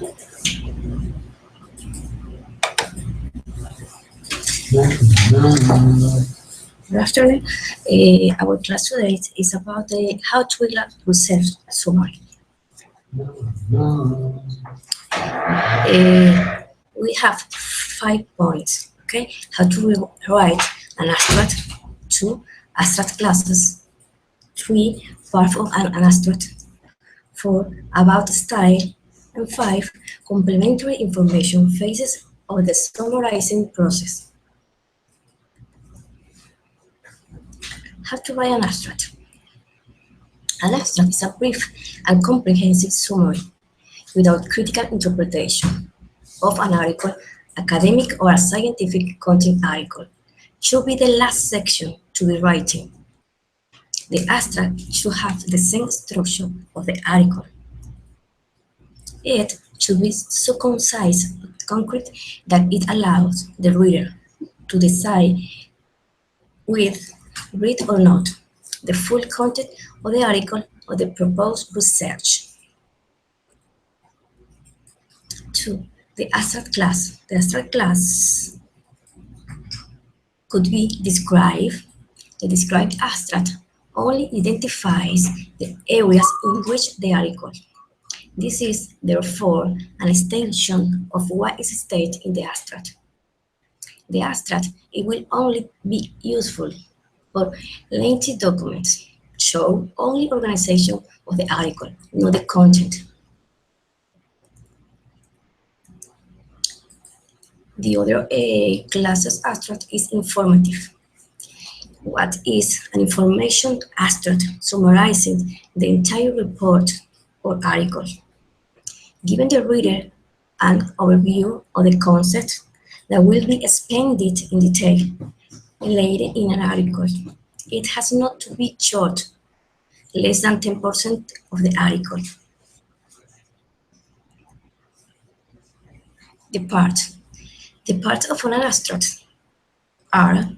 Good afternoon. Our class today is about how to build a research summary. We have 5 points. Okay, how to write an abstract. 2, abstract classes. 3, part of an abstract. 4, about style. And 5, complementary information phases of the summarizing process. How to write an abstract. An abstract is a brief and comprehensive summary without critical interpretation of an article, academic or a scientific content article. Should be the last section to be written. The abstract should have the same structure of the article. It should be so concise and concrete that it allows the reader to decide with read or not the full content of the article or the proposed research. 2. The abstract class. The abstract class could be described. The described abstract only identifies the areas in which the article. This is, therefore, an extension of what is stated in the abstract. The abstract it will only be useful for lengthy documents, show only organization of the article, not the content. The other classes abstract is informative. What is an information abstract summarizing the entire report or article, giving the reader an overview of the concept that will be expanded in detail later in an article. It has not to be short, less than 10% of the article. The parts of an abstract are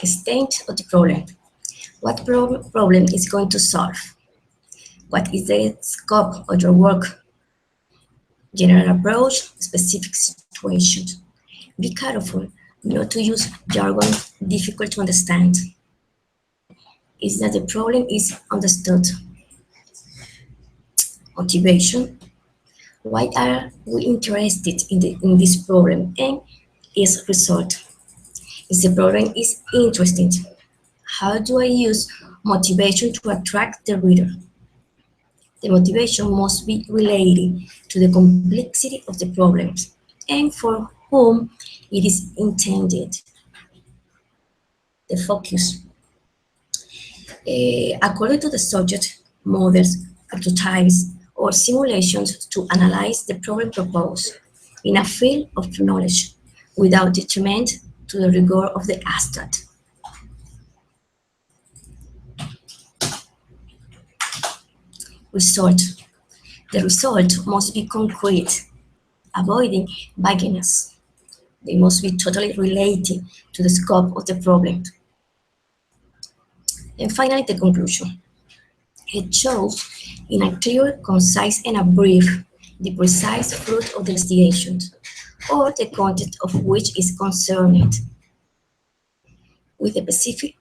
a state of the problem. What problem is going to solve? What is the scope of your work? General approach, specific situations. Be careful not to use jargon difficult to understand. Is that the problem is understood? Motivation. Why are we interested in this problem and its result? Is the problem is interesting? How do I use motivation to attract the reader? The motivation must be related to the complexity of the problems and for whom it is intended. The focus. According to the subject, models, archetypes, or simulations to analyze the problem proposed in a field of knowledge without detriment to the rigor of the abstract. Result. The result must be concrete, avoiding vagueness. They must be totally related to the scope of the problem. And finally, the conclusion. It shows in a clear, concise, and a brief the precise fruit of the investigation, or the content of which is concerned, with the specific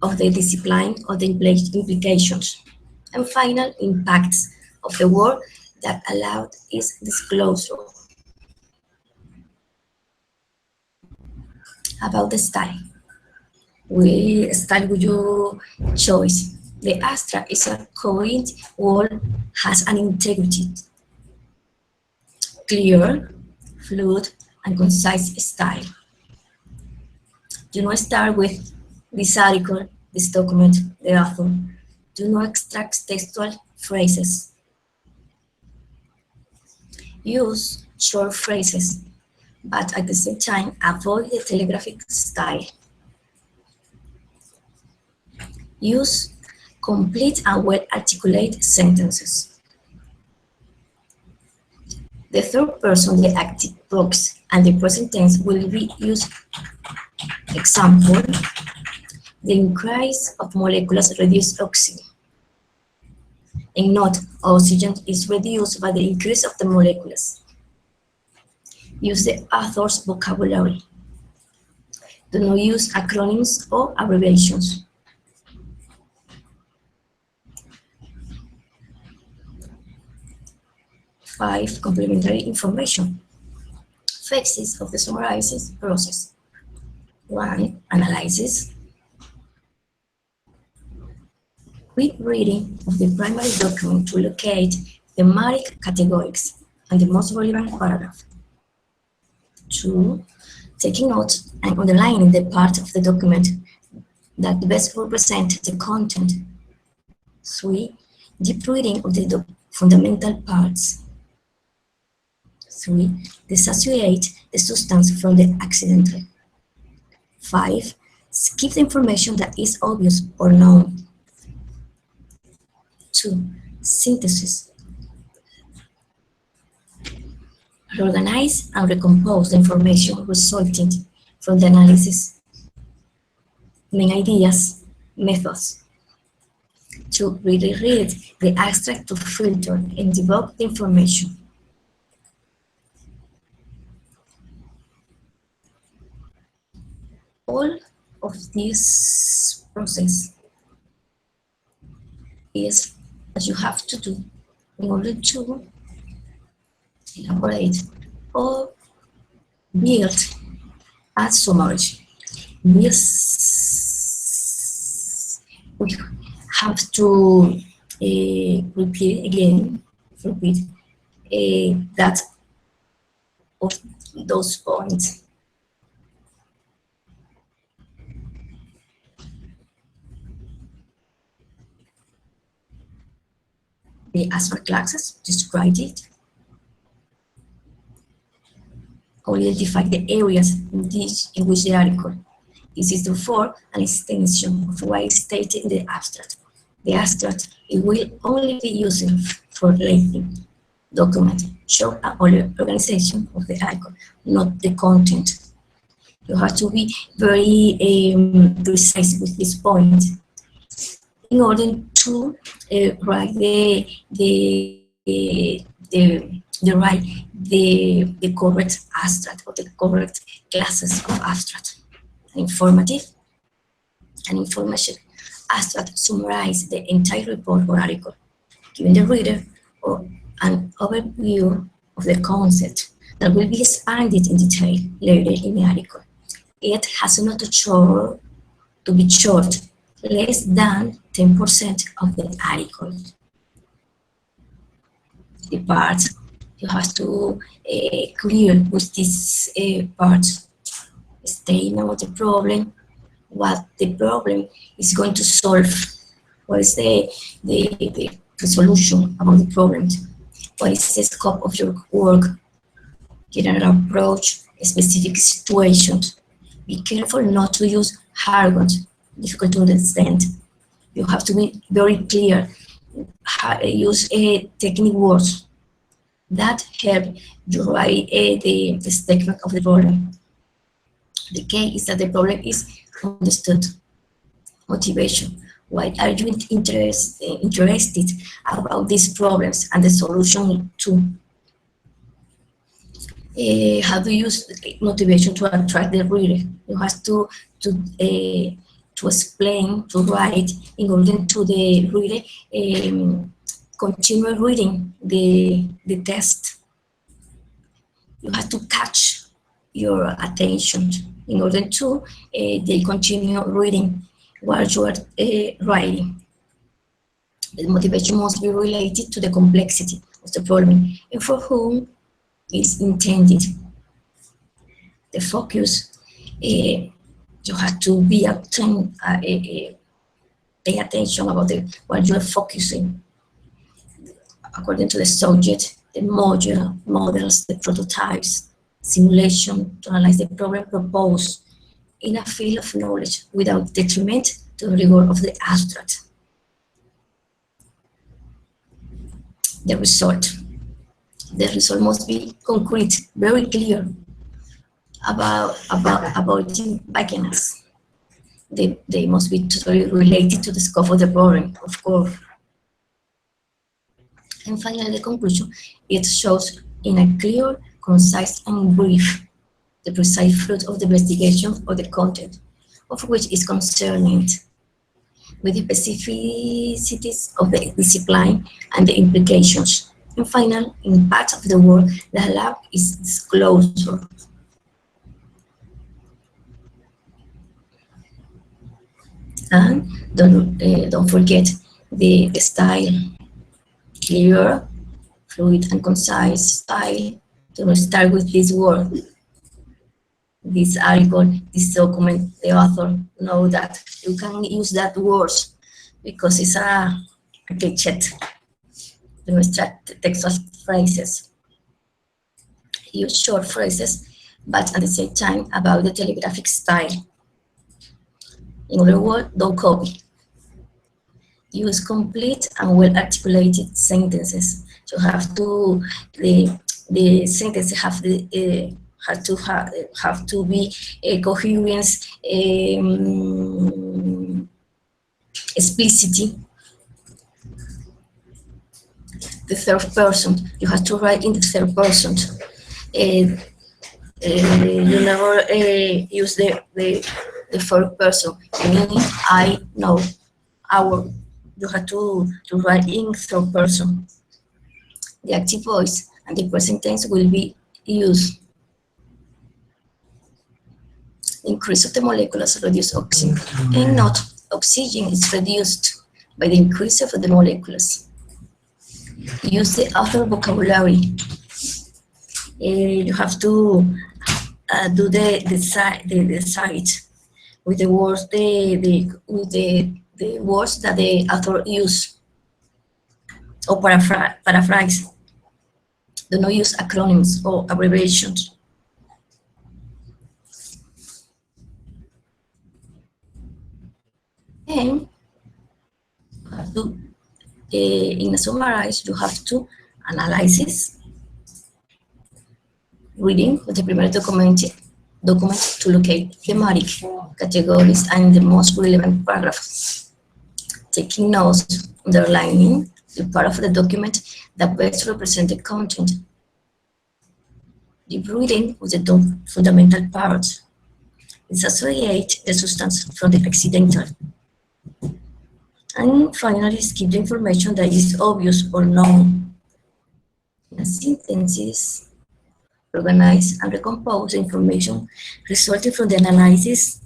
of the discipline or the implications, and final impacts of the work that allowed its disclosure. About the style. Style would you choose? The abstract is a coherent word, has an integrity, clear, fluid, and concise style. Do not start with this article, this document, the author. Do not extract textual phrases. Use short phrases, but at the same time, avoid the telegraphic style. Use complete and well-articulated sentences. The third person, the active verbs, and the present tense will be used. Example, the increase of molecules reduce oxygen. and not oxygen is reduced by the increase of the molecules. Use the author's vocabulary. Do not use acronyms or abbreviations. 5. Complementary information. Phases of the summarizing process. 1. Analysis. Quick reading of the primary document to locate thematic categories and the most relevant paragraph. 2. Taking notes and underlining the part of the document that best represent the content. 3. Deep reading of the fundamental parts. 3. Dissociate the substance from the accidental. 5. Skip the information that is obvious or known. 2. Synthesis. Reorganize and recompose the information resulting from the analysis. Main ideas, methods. 2. Read the abstract to filter and debug the information. All of this process is what you have to do in order to elaborate or build a summary. This we have to repeat that of those points. The abstract classes described it. Only identify the areas in which the article. This is therefore an extension of what is stated in the abstract. The abstract it will only be used for labeling, document, show an organization of the article, not the content. You have to be very precise with this point in order to write the correct abstract or the correct classes of abstract. Informative and information. Abstract summarize the entire report or article, giving the reader an overview of the concept that will be expanded in detail later in the article. It has not to be short, less than 10% of the article. The parts you have to clear with this part. Statement of the problem, what the problem is going to solve, what is the solution about the problem, what is the scope of your work, general approach, specific situations. Be careful not to use jargon, difficult to understand. You have to be very clear, use technical words that help you write the statement of the problem. The key is that the problem is understood. Motivation. Why are you interested about these problems and the solution to? How do you use motivation to attract the reader? You have to explain, to write, in order to the reader continue reading the text. You have to catch your attention in order to they continue reading what you are writing. The motivation must be related to the complexity of the problem and for whom is intended. The focus, you have to be pay attention about what you are focusing according to the subject, the models, the prototypes, simulation to analyze the problem proposed in a field of knowledge without detriment to the rigor of the abstract. The result must be concrete, very clear about the vagueness. They must be totally related to the scope of the problem, of course. And finally, the conclusion, it shows in a clear, concise, and brief the precise fruit of the investigation or the content of which is concerned, with the specificities of the discipline and the implications. And finally, in parts of the work, the lab is disclosure. And don't forget the style, clear, fluid, and concise style. To start with this word, this article, this document, the author know that you can use that words because it's a cliche. Nuestra textual phrases. Use short phrases, but at the same time about the telegraphic style. In other words, don't copy. Use complete and well-articulated sentences. So the sentences have to be coherence, explicit. The third person, you have to write in the third person. You never use the third person. Me, I, know, our. You have to write in third person. The active voice and the present tense will be used. Increase of the molecules reduce oxygen, and not oxygen is reduced by the increase of the molecules. Use the author vocabulary. You have to do the site with the words the words that the author use, or paraphrase. Do not use acronyms or abbreviations. And in a summarize, you have to analyze reading with the primary document to locate thematic categories and the most relevant paragraphs. Taking notes, underlining the part of the document that best represents the content. Deep reading with the fundamental parts. Dissociate the substance from the accidental. And finally, skip the information that is obvious or known. In a sentences, organize and recompose the information resulting from the analysis,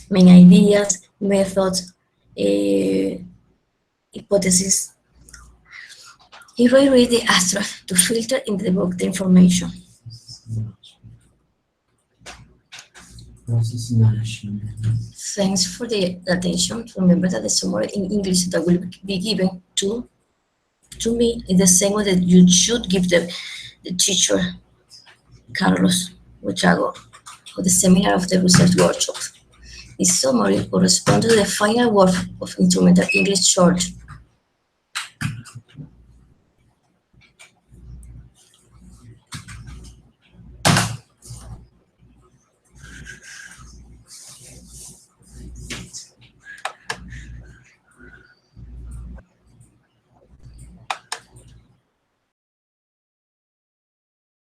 main ideas, methods, hypotheses. Reread the abstract to filter in the book the information. Process management. Thanks for the attention. Remember that the summary in English that will be given to me is the same way that you should give the teacher, Carlos Buchago, for the seminar of the research workshop. This summary corresponds to the final work of instrumental English short